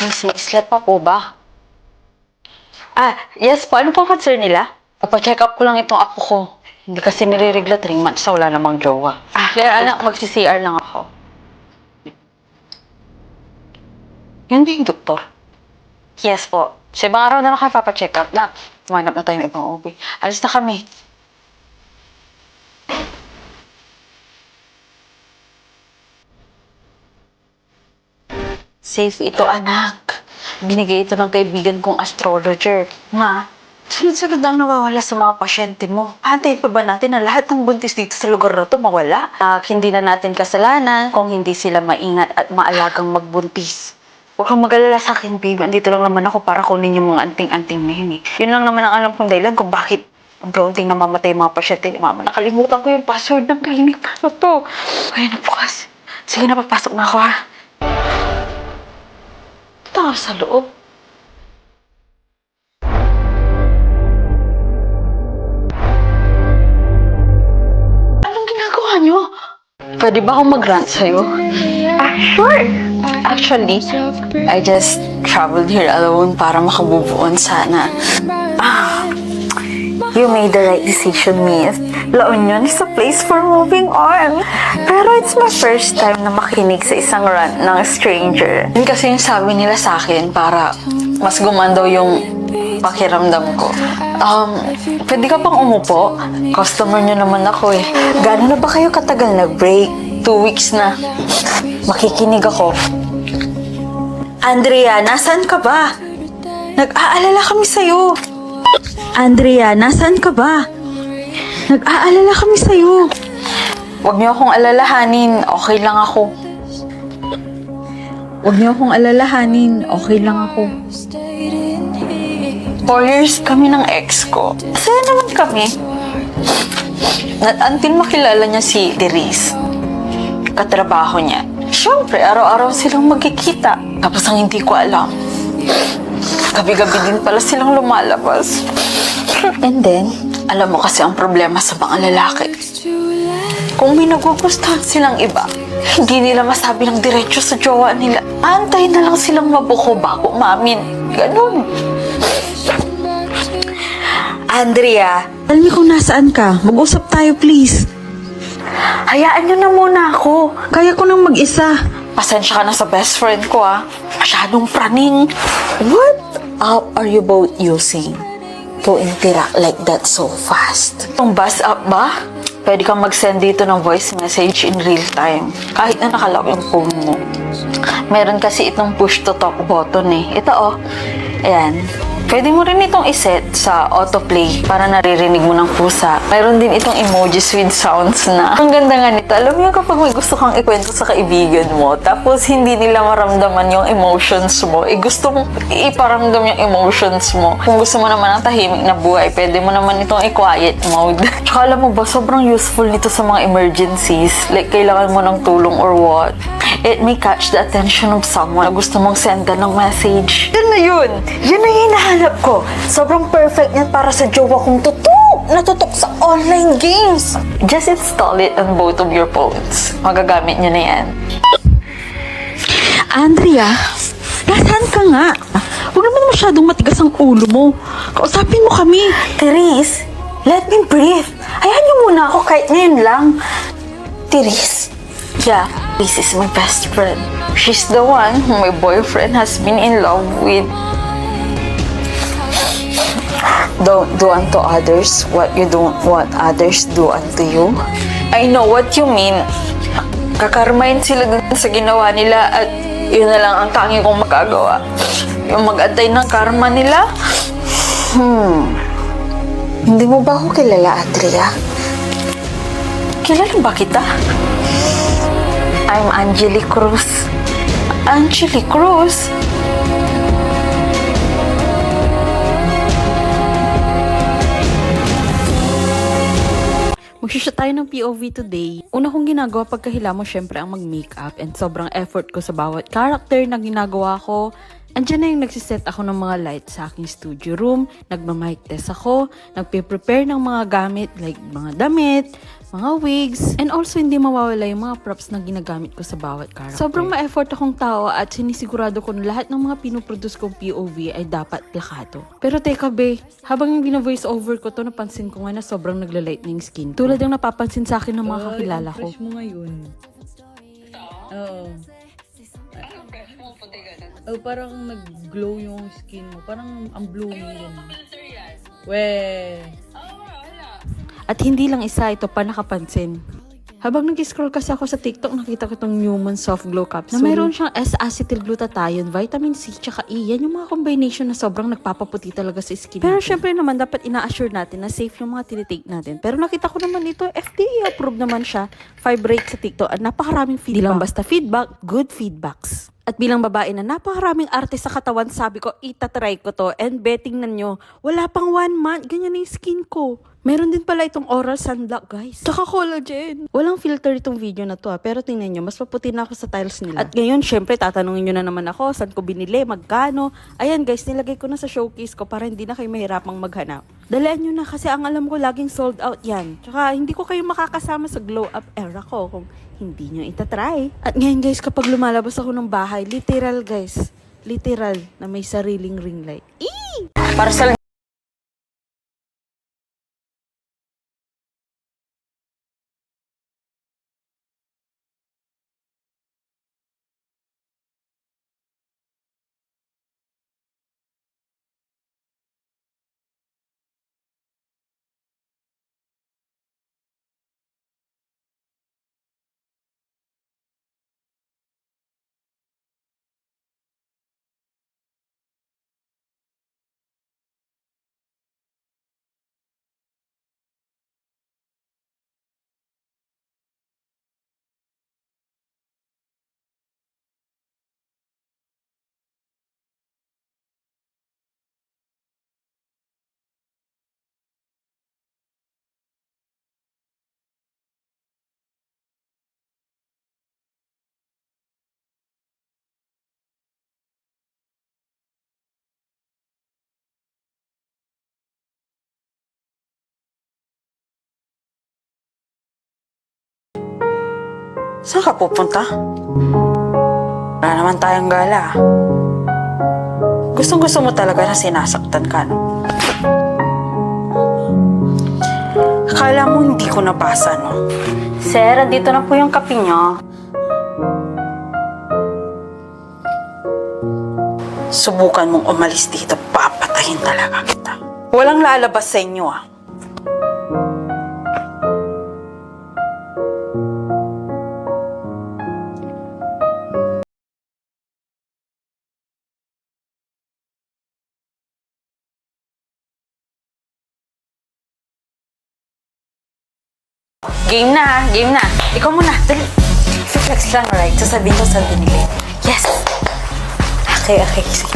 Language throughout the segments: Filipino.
Miss Mislep pa po ba? Yes po. Ano pong concern nila? Papacheck up ko lang itong apo ko. Hindi kasi nire-regla 3 months na wala namang jowa. Claire, anak, magsi-CR lang ako. Yan ba yung doktor? Yes po. Sa ibang araw na lang kayo papacheck up. Na, tumanap na tayo ng ibang OB. Alis na kami. Safe ito, anak. Binigay ito ng kaibigan kong astrologer. Nga, sunod-sunod ang nawawala sa mga pasyente mo. Antayin pa ba natin na lahat ng buntis dito sa lugar na to mawala? Hindi na natin kasalanan kung hindi sila maingat at maalagang magbuntis. Huwag kang mag-alala sa akin, babe. Andito lang naman ako para kunin yung mga anting-anting na yun eh. Yun lang naman ang alam kong dahilan kung bakit ang kaunting namamatay yung mga pasyente ni Mama. Nakalimutan ko yung password ng clinic. Paano to? Kaya na bukas. Sige na, papasok na ako ha. Tama sa loob. Anong ginagawa nyo? Pwede ba akong mag-rant sa'yo? Sure. Actually, I just traveled here alone para makabove on sana. You made the right decision, Miss. La Union is a place for moving on. Pero it's my first time na makinig sa isang rant ng stranger. Yun kasi yung sabi nila sa akin para mas gumanda yung pakiramdam ko. Pwede ka pang umupo? Customer nyo naman ako eh. Gano'n na ba kayo katagal nag-break? 2 weeks na. Makikinig ako. Andrea, nasaan ka ba? Nag-aalala kami sa'yo. Andrea, nasaan ka ba? Nag-aalala kami sa'yo. Huwag niyo akong alalahanin. Okay lang ako. Huwag niyo akong alalahanin. Okay lang ako. 4 years kami ng ex ko. Masaya naman kami. At until makilala niya si Therese, katrabaho niya. Siyempre, araw-araw silang magkikita. Tapos ang hindi ko alam, gabi-gabi din pala silang lumalabas. And then, alam mo kasi ang problema sa mga lalaki. Kung may nagugustuhan silang iba, hindi nila masabi ng diretso sa jowa nila. Antay na lang silang mabuko bago umamin. Ganun. Andrea, Tell me kung nasaan ka. Mag-usap tayo, please. hayaan niyo na muna ako. Kaya ko nang mag-isa. Pasensya ka na sa best friend ko Masyadong praning. What app are you both using to interact like that so fast? Itong bus app ba? Pwede kang mag-send dito ng voice message in real time. Kahit na nakalock yung phone mo. Meron kasi itong push to talk button eh. Ito Ayan. Pwede mo rin itong iset sa autoplay para naririnig mo ng pusa. Mayroon din itong emojis with sounds na. Ang ganda nga nito. Alam mo kapag may gusto kang ikwento sa kaibigan mo, tapos hindi nila maramdaman yung emotions mo, gusto mong iparamdam yung emotions mo. Kung gusto mo naman ng tahimik na buhay, pwede mo naman itong i-quiet mode. Tsaka alam mo ba, sobrang useful nito sa mga emergencies. Like, kailangan mo ng tulong or what. It may catch the attention of someone na gusto mong sendan ng message. Yun na yun! Yun na yung hinahanap ko. Sobrang perfect yan para sa jowa kong natutok sa online games. Just install it on both of your phones. Magagamit nyo na yan. Andrea, nasaan ka nga? Huwag naman masyadong matigas ang ulo mo. Kausapin mo kami. Therese, let me breathe. Hayaan niyo muna ako kahit ngayon lang. Therese? Yeah, this is my best friend. She's the one who my boyfriend has been in love with. Don't do unto others what you don't want others do unto you. I know what you mean. Kakarmahin sila dun sa ginawa nila at yun na lang ang tanging kong magagawa. Yung mag-antay ng karma nila. Hindi mo ba ako kilala, Andrea? Kilala ba kita? I'm Angeli Cruz. Angeli Cruz? Magsishoot tayo ng POV today. Una kong ginagawa pagkahila mo syempre ang mag-makeup and sobrang effort ko sa bawat character na ginagawa ko. Andiyan na yung nagsiset ako ng mga lights sa aking studio room, nagmamic test ako, nagpe-prepare ng mga gamit like mga damit, mga wigs, and also hindi mawawala yung mga props na ginagamit ko sa bawat character. Sobrang ma-effort akong tao at sinisigurado ko na lahat ng mga pinoproduce kong POV ay dapat plakato. Pero teka be, habang bina-voice over ko to, napansin ko nga na sobrang nagla-light na yung skin. Tulad ng napapansin sa akin ng mga kakilala ko. Fresh mo ngayon. Oo. Oh, parang nag-glow yung skin mo. Parang ang blooming yun. Weh. At hindi lang isa, ito pa nakapansin. Habang nag-scroll kasi ako sa TikTok, nakita ko itong Newman Soft Glow Capsule. Na mayroon siyang S-acetylglutathione, vitamin C, tsaka E. Yan yung mga combination na sobrang nagpapaputi talaga sa skin. Pero syempre naman, dapat ina-assure natin na safe yung mga tinitake natin. Pero nakita ko naman ito, FDA approved naman siya. 5 rate sa TikTok at napakaraming feedback. Di lang basta feedback, good feedbacks. At bilang babae na napakaraming arte sa katawan, sabi ko, itatry ko to. And betting na nyo, wala pang 1 month, ganyan na yung skin ko. Meron din pala itong oral sunblock, guys. Tsaka collagen. Walang filter itong video na to pero tingnan nyo, mas maputi na ako sa tiles nila. At ngayon, syempre, tatanungin nyo na naman ako, saan ko binili, magkano. Ayan guys, nilagay ko na sa showcase ko para hindi na kayo mahirapang maghanap. Dalian nyo na kasi ang alam ko, laging sold out yan. Tsaka hindi ko kayo makakasama sa glow up era ko kung hindi nyo itatry. At ngayon guys, kapag lumalabas ako ng bahay, literal guys, literal na may sariling ring light. Para sa saan ka pupunta? Wala naman tayong gala. Gustong-gusto mo talaga na sinasaktan ka, no? Akala mo hindi ko nabasa, no? Sir, andito na po yung kape nyo. Subukan mong umalis dito, papatayin talaga kita. Walang lalabas sa inyo, ah. Game na ha, game na. Ikaw muna, dali. Flex lang, right? Sasabihin ko saan binili. Yes. Okay, sige.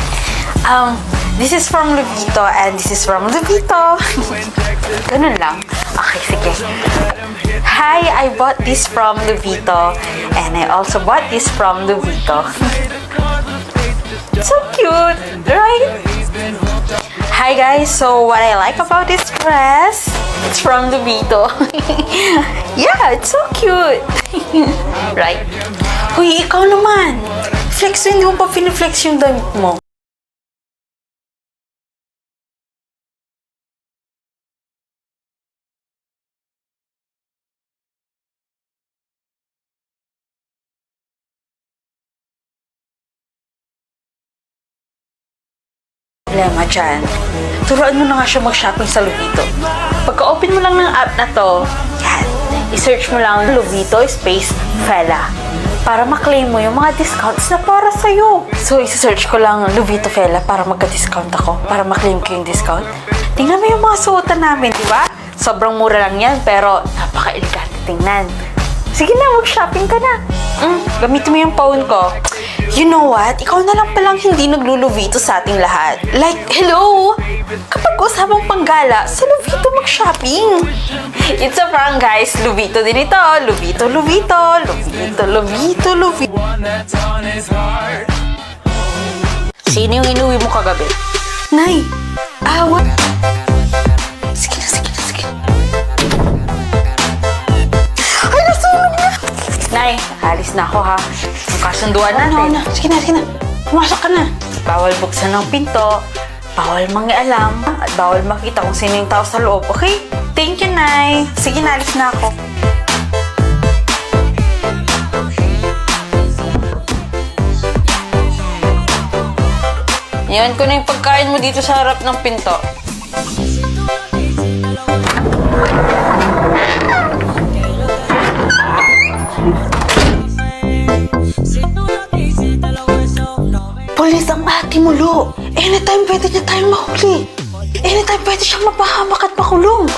This is from Luvito and this is from Luvito. Ganun lang. Okay, sige. Hi, I bought this from Luvito and I also bought this from Luvito. So cute, right? Hi guys, so what I like about this dress, it's from Luvito. Yeah, it's so cute. Right? Uy, ikaw naman. Flex, hindi mo pa piniflex yung damit mo. Problema dyan. Turuan mo na nga siya mag-shopping sa Luvito. Pagka-open mo lang ng app na to, yan, i-search mo lang Luvito space Fela para maklaim mo yung mga discounts na para sa'yo. So, i-search ko lang Luvito Fela para magka-discount ako, para maklaim ko yung discount. Tingnan mo yung mga suotan namin, di ba? Sobrang mura lang yan, pero napaka-elegante tingnan. Sige na, mag-shopping ka na. Gamitin mo yung phone ko. You know what? Ikaw na lang palang hindi nagluluvito sa ating lahat. Like, hello? Kapag usapang panggala, sa Luvito mag-shopping. It's a prank, guys. Luvito din ito. Luvito, Luvito. Luvito, Luvito, Luvito. See Yun yung inuwi mo kagabi. Nay! What? Sige na. Ay, nasunog na! Nay, alis na ako ha. Yung kasunduan natin. Sige na. Pumasok ka na. Bawal buksan ng pinto, bawal mangialam, at bawal makita kung sino yung tao sa loob. Okay? Thank you, Nay. Sige na, alis na ako. Yan ko na yung pagkain mo dito sa harap ng pinto. Pulis ang ate mo, Lo. Anytime pwede niya tayong mahuli. Anytime pwede siyang mapahamak at makulong.